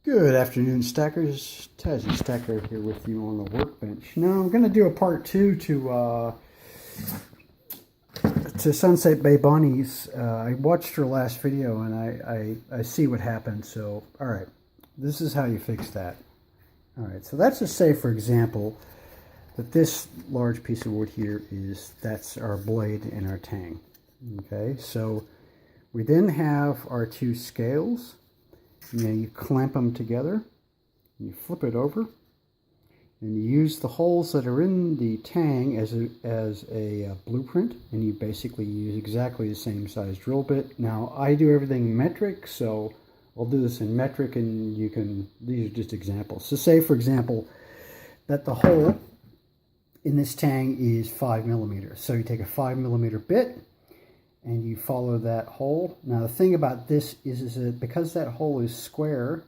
Good afternoon, stackers. Tazzy Stacker here with you on the workbench. Now I'm going to do a part two to Sunset Bay Bonnie's. I watched her last video and I see what happened. So, all right, this is how you fix that. All right, so let's just say, for example, that this large piece of wood here that's our blade in our tang. Okay, so we then have our two scales. You clamp them together, you flip it over, and you use the holes that are in the tang as a blueprint, and you basically use exactly the same size drill bit. Now, I do everything metric, so I'll do this in metric, and these are just examples. So say, for example, that the hole in this tang is 5 millimeters. So you take a 5mm bit, and you follow that hole. Now the thing about this is that because that hole is square,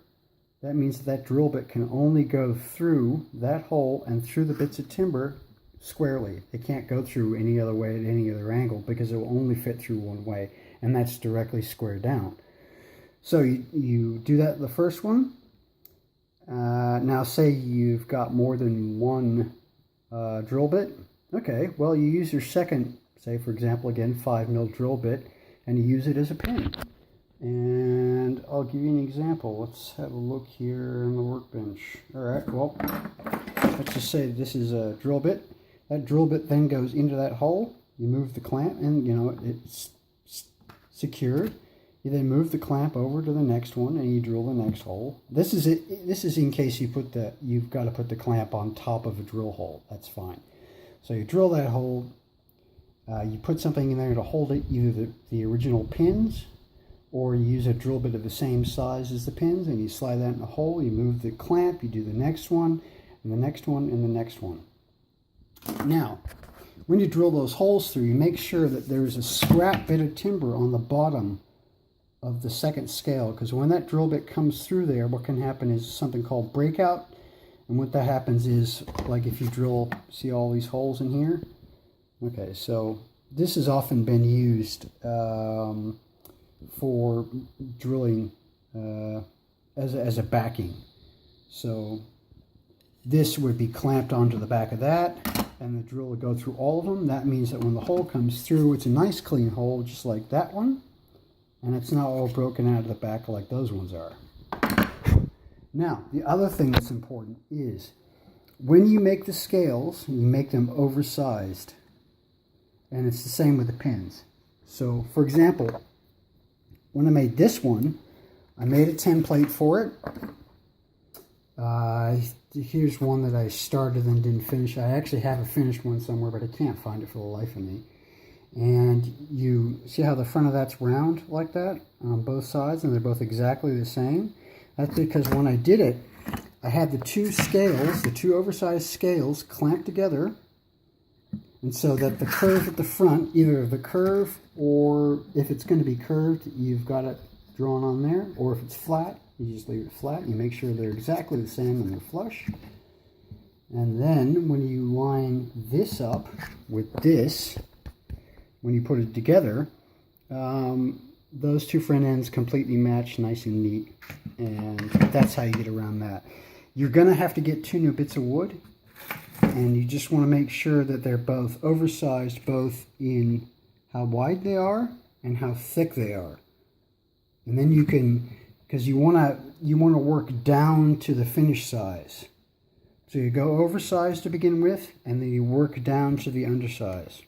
that means that drill bit can only go through that hole and through the bits of timber squarely. It can't go through any other way at any other angle because it will only fit through one way, and that's directly square down. So you do that the first one. Now say you've got more than one drill bit. Okay, well you use your second, say for example again 5mm drill bit, and you use it as a pin. And I'll give you an example. Let's have a look here on the workbench. Alright, well, let's just say this is a drill bit. That drill bit then goes into that hole. You move the clamp and it's secured. You then move the clamp over to the next one and you drill the next hole. This is in case you've got to put the clamp on top of a drill hole. That's fine. So you drill that hole. You put something in there to hold it, either the original pins, or you use a drill bit of the same size as the pins, and you slide that in the hole, you move the clamp, you do the next one, and the next one, and the next one. Now, when you drill those holes through, you make sure that there's a scrap bit of timber on the bottom of the second scale, because when that drill bit comes through there, what can happen is something called breakout, and what that happens is, like if you drill, see all these holes in here? Okay, so this has often been used for drilling as a backing. So this would be clamped onto the back of that, and the drill would go through all of them. That means that when the hole comes through, it's a nice clean hole, just like that one, and it's not all broken out of the back like those ones are. Now, the other thing that's important is when you make the scales, you make them oversized. And it's the same with the pins. So, for example, when I made this one, I made a template for it. Here's one that I started and didn't finish. I actually have a finished one somewhere, but I can't find it for the life of me. And you see how the front of that's round like that on both sides, and they're both exactly the same? That's because when I did it, I had the two scales, the two oversized scales, clamped together. And so that the curve at the front, either the curve, or if it's going to be curved, you've got it drawn on there. Or if it's flat, you just leave it flat. You make sure they're exactly the same and they're flush. And then when you line this up with this, when you put it together, those two front ends completely match, nice and neat. And that's how you get around that. You're going to have to get two new bits of wood. And you just want to make sure that they're both oversized, both in how wide they are and how thick they are. And then you can, because you want to work down to the finished size. So you go oversized to begin with, and then you work down to the undersize.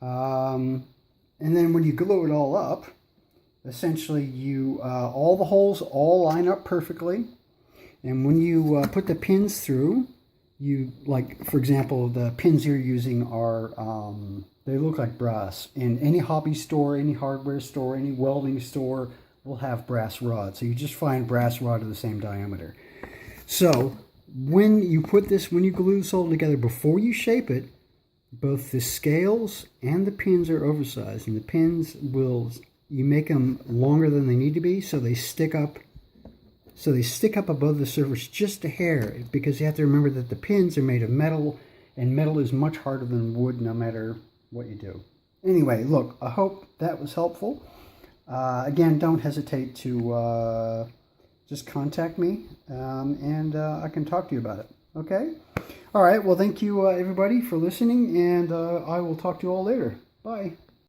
And then when you glue it all up, essentially all the holes all line up perfectly. And when you put the pins through, like, for example, the pins you're using are, they look like brass. And any hobby store, any hardware store, any welding store will have brass rods. So you just find brass rod of the same diameter. So when you glue this all together, before you shape it, both the scales and the pins are oversized. And the pins you make them longer than they need to be, so they stick up. So they stick up above the surface just a hair, because you have to remember that the pins are made of metal, and metal is much harder than wood no matter what you do. Anyway, look, I hope that was helpful. Again, don't hesitate to just contact me, and I can talk to you about it. Okay? All right. Well, thank you, everybody, for listening, and I will talk to you all later. Bye.